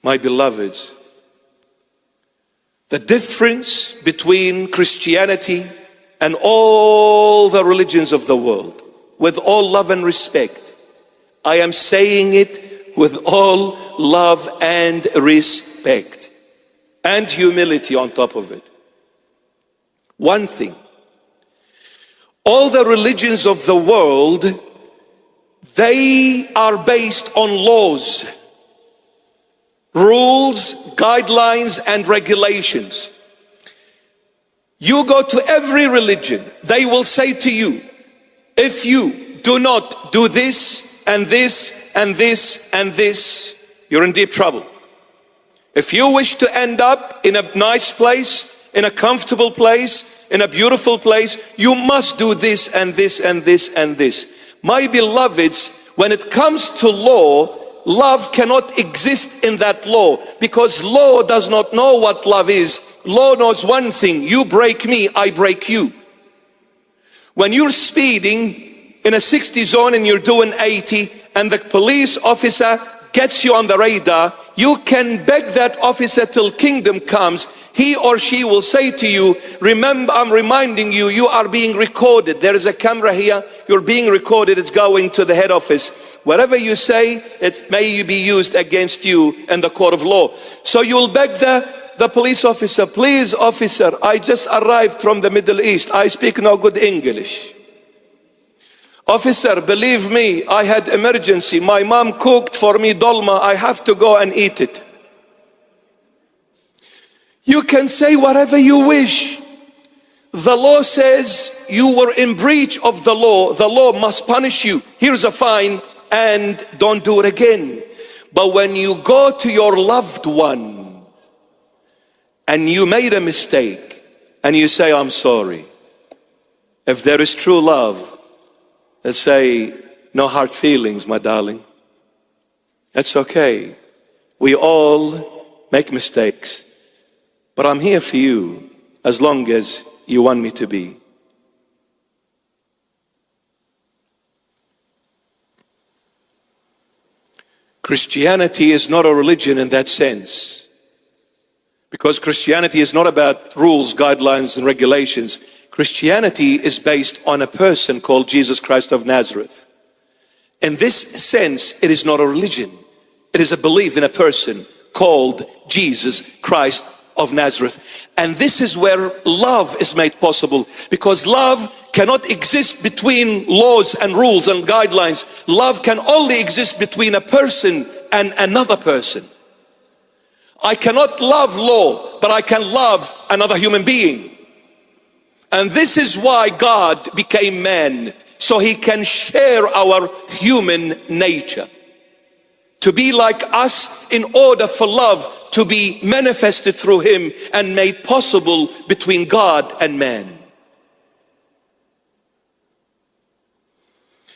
My beloveds, the difference between Christianity and all the religions of the world, with all love and respect, I am saying it with all love and respect and humility on top of it. One thing, all the religions of the world, they are based on laws, rules, guidelines, and regulations. You go to every religion, they will say to you, if you do not do this and this and this and this, you're in deep trouble. If you wish to end up in a nice place, in a comfortable place, in a beautiful place, you must do this and this and this and this. My beloveds, when it comes to law, love cannot exist in that law, because law does not know what love is. Law knows one thing: you break me, I break you. When you're speeding in a 60 zone and you're doing 80 and the police officer gets you on the radar, you can beg that officer till kingdom comes. He or she will say to you, remember, I'm reminding you, you are being recorded. There is a camera here, you're being recorded, it's going to the head office. Whatever you say, it may be used against you in the court of law. So you'll beg the police officer, please officer, I just arrived from the Middle East, I speak no good English. Officer, believe me, I had emergency. My mom cooked for me dolma. I have to go and eat it. You can say whatever you wish. The law says you were in breach of the law. The law must punish you. Here's a fine and don't do it again. But when you go to your loved one and you made a mistake and you say, I'm sorry. If there is true love, they say, no hard feelings, my darling. That's okay. We all make mistakes. But I'm here for you as long as you want me to be. Christianity is not a religion in that sense. Because Christianity is not about rules, guidelines, and regulations. Christianity is based on a person called Jesus Christ of Nazareth. In this sense, it is not a religion. It is a belief in a person called Jesus Christ of Nazareth. And this is where love is made possible, because love cannot exist between laws and rules and guidelines. Love can only exist between a person and another person. I cannot love law, but I can love another human being. And this is why God became man, so he can share our human nature. To be like us in order for love to be manifested through him and made possible between God and man.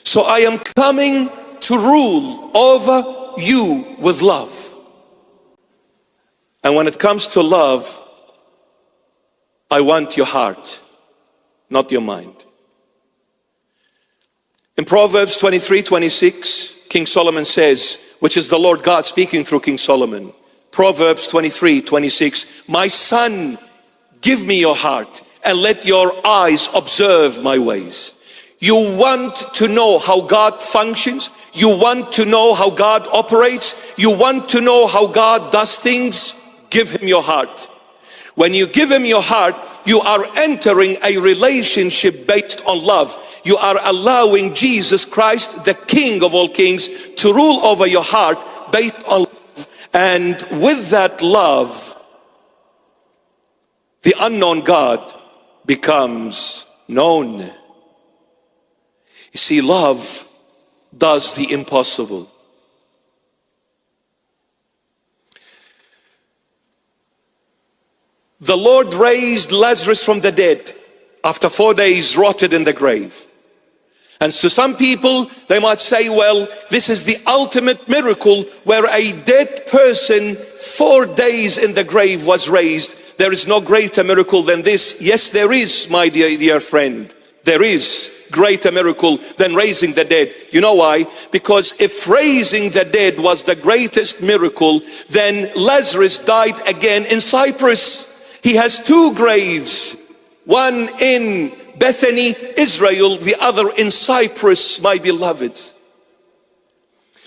So I am coming to rule over you with love. And when it comes to love, I want your heart, not your mind. In Proverbs 23:26, King Solomon says, which is the Lord God speaking through King Solomon, Proverbs 23:26, my son, give me your heart and let your eyes observe my ways. You want to know how God functions? You want to know how God operates? You want to know how God does things? Give him your heart. When you give him your heart, you are entering a relationship based on love. You are allowing Jesus Christ, the King of all kings, to rule over your heart based on love. And with that love, the unknown God becomes known. You see, love does the impossible. The Lord raised Lazarus from the dead after 4 days rotted in the grave. And to some people, they might say, well, this is the ultimate miracle where a dead person 4 days in the grave was raised. There is no greater miracle than this. Yes, there is, my dear friend. There is. greater miracle than raising the dead. You know why? Because if raising the dead was the greatest miracle, then Lazarus died again in Cyprus. He has two graves, one in Bethany, Israel, the other in Cyprus, my beloved.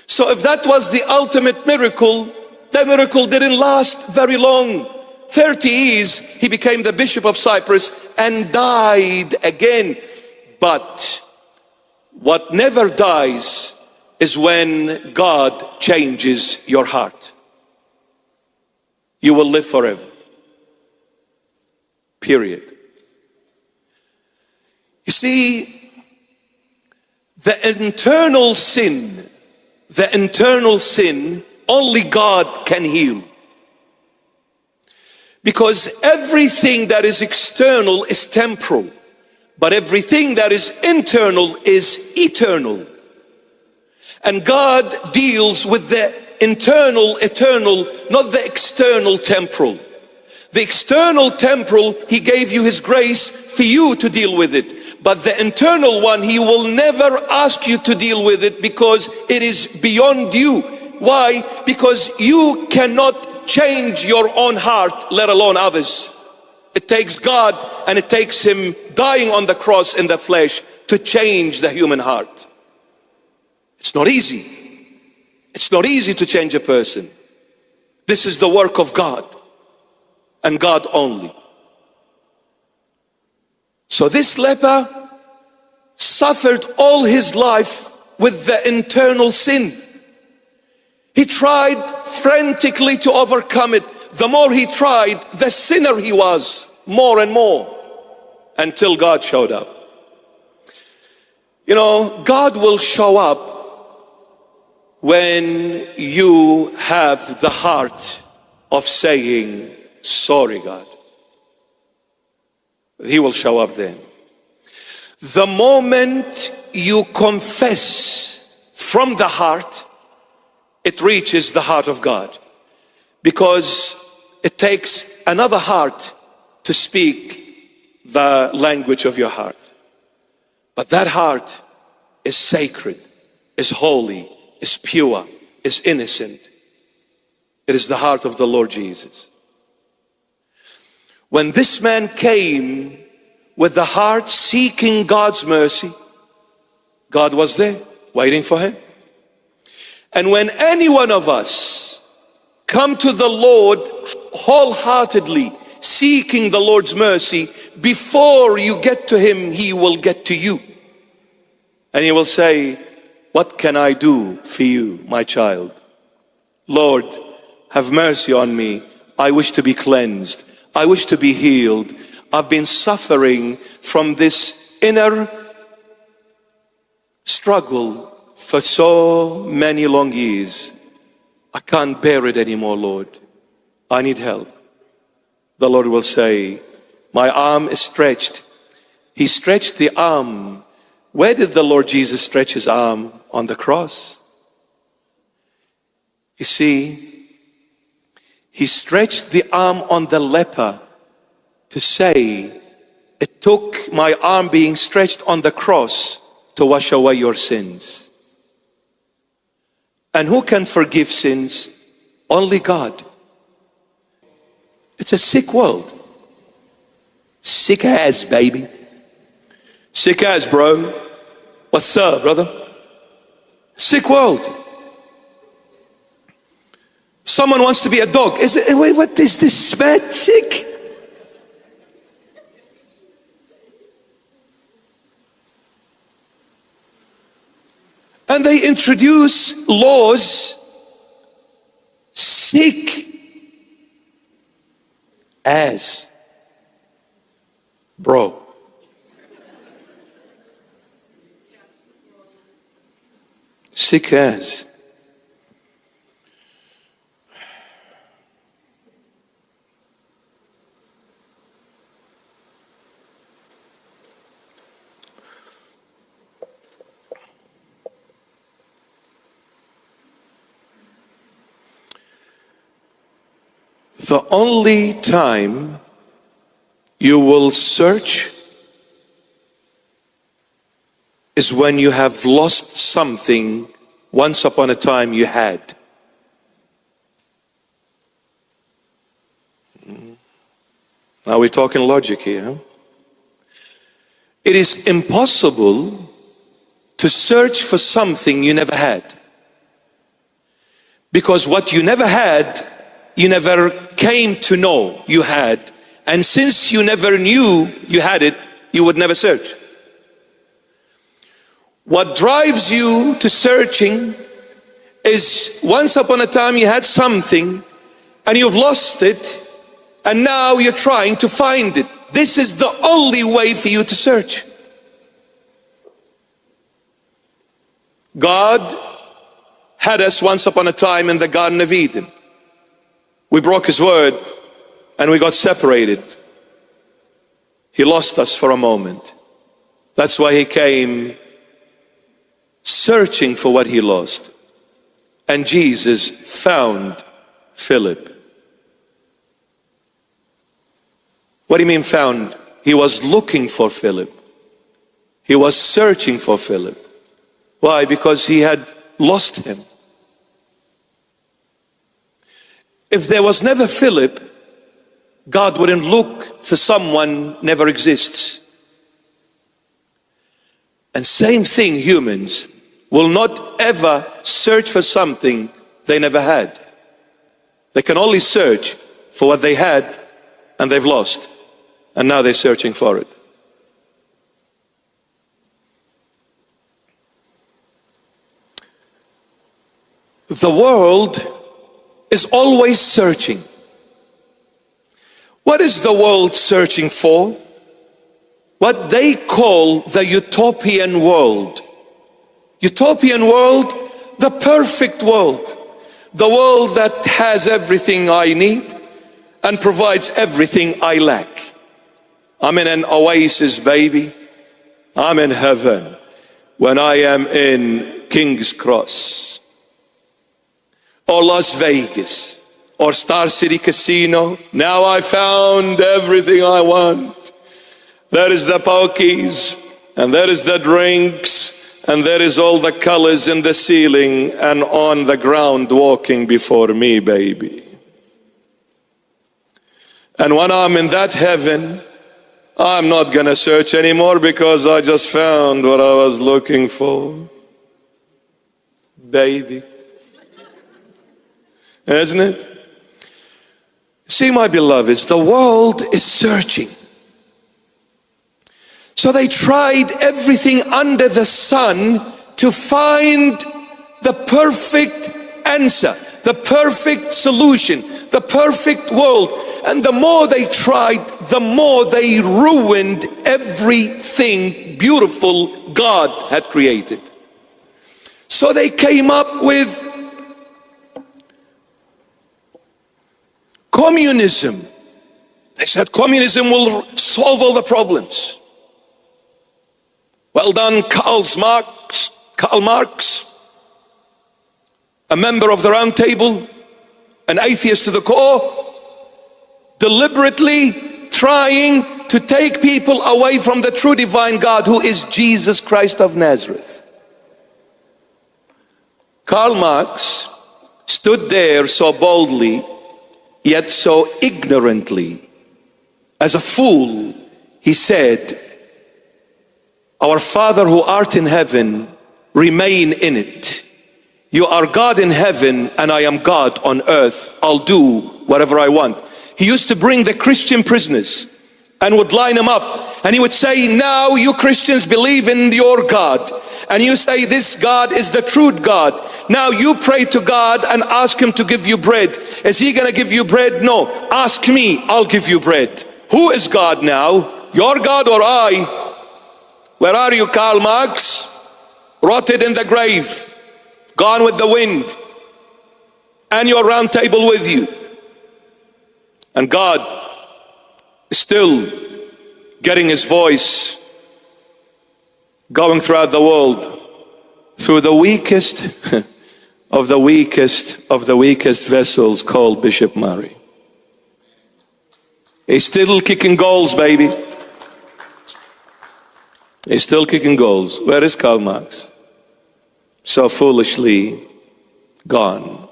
So if that was the ultimate miracle, the miracle didn't last very long. 30 years, he became the bishop of Cyprus and died again. But what never dies is when God changes your heart. You will live forever. Period. You see, the internal sin, only God can heal. Because everything that is external is temporal, but everything that is internal is eternal. And God deals with the internal, eternal, not the external, temporal. The external, temporal, He gave you His grace for you to deal with it. But the internal one, He will never ask you to deal with it because it is beyond you. Why? Because you cannot change your own heart, let alone others. It takes God, and it takes Him dying on the cross in the flesh to change the human heart. It's not easy. It's not easy to change a person. This is the work of God, and God only. So this leper suffered all his life with the internal sin. He tried frantically to overcome it. The more he tried, the sinner he was, more and more, until God showed up. You know, God will show up when you have the heart of saying, sorry, God. He will show up then. The moment you confess from the heart, it reaches the heart of God, because it takes another heart to speak the language of your heart. But that heart is sacred, is holy, is pure, is innocent. It is the heart of the Lord Jesus. When this man came with the heart seeking God's mercy, God was there waiting for him. And when any one of us come to the Lord wholeheartedly, seeking the Lord's mercy, before you get to Him, He will get to you. And He will say, what can I do for you, my child? Lord, have mercy on me. I wish to be cleansed. I wish to be healed. I've been suffering from this inner struggle for so many long years. I can't bear it anymore, Lord. I need help. The Lord will say, my arm is stretched. He stretched the arm. Where did the Lord Jesus stretch His arm? On the cross. You see, He stretched the arm on the leper to say, it took my arm being stretched on the cross to wash away your sins. And who can forgive sins? Only God. It's a sick world. Sick as, baby. Sick as, bro. What's up, brother? Sick world. Someone wants to be a dog. Wait, what is this man sick? And they introduce laws, sick as, bro. Sick as. The only time you will search is when you have lost something once upon a time you had. Now we're talking logic here. Huh? It is impossible to search for something you never had. Because what you never had, you never came to know you had. And since you never knew you had it, you would never search. What drives you to searching is once upon a time you had something and you've lost it, and now you're trying to find it. This is the only way for you to search. God had us once upon a time in the Garden of Eden. We broke His word and we got separated. He lost us for a moment. That's why He came searching for what He lost. And Jesus found Philip. What do you mean found? He was looking for Philip. He was searching for Philip. Why? Because he had lost him. If there was never Philip, God wouldn't look for someone never exists. And same thing, humans will not ever search for something they never had. They can only search for what they had and they've lost. And now they're searching for it. The world is always searching. What is the world searching for? What they call the utopian world. Utopian world, the perfect world. The world that has everything I need and provides everything I lack. I'm in an oasis, baby. I'm in heaven when I am in King's Cross or Las Vegas or Star City Casino. Now I found everything I want. There is the pokies, and there is the drinks, and there is all the colors in the ceiling and on the ground walking before me, baby. And when I'm in that heaven, I'm not gonna search anymore because I just found what I was looking for. Baby. Isn't it? See, my beloveds, the world is searching. So they tried everything under the sun to find the perfect answer, the perfect solution, the perfect world. And the more they tried, the more they ruined everything beautiful God had created. So they came up with communism. They said communism will solve all the problems. Well done, Karl Marx, a member of the Round Table, an atheist to the core, deliberately trying to take people away from the true divine God who is Jesus Christ of Nazareth. Karl Marx stood there so boldly, yet so ignorantly. As a fool, he said, "Our Father who art in heaven, remain in it. You are God in heaven and I am God on earth. I'll do whatever I want." He used to bring the Christian prisoners and would line them up, and he would say, "Now you Christians believe in your God, and you say this God is the true God. Now you pray to God and ask Him to give you bread. Is He gonna give you bread? No. Ask me, I'll give you bread." Who is God now? Your God or I? Where are you, Karl Marx? Rotted in the grave, gone with the wind, and your Round Table with you. And God is still getting His voice going throughout the world through the weakest of the weakest of the weakest vessels called Bishop Murray. He's still kicking goals, baby. He's still kicking goals. Where is Karl Marx? So foolishly gone.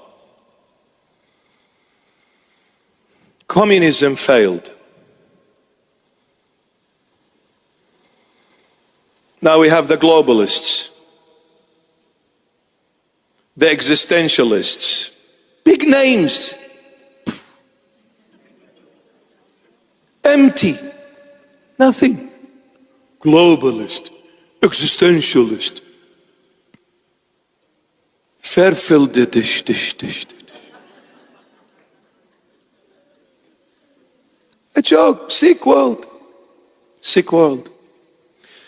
Communism failed. Now we have the globalists, the existentialists, big names, empty, nothing. Globalist, existentialist, vervulde dish. A joke, sick world, sick world.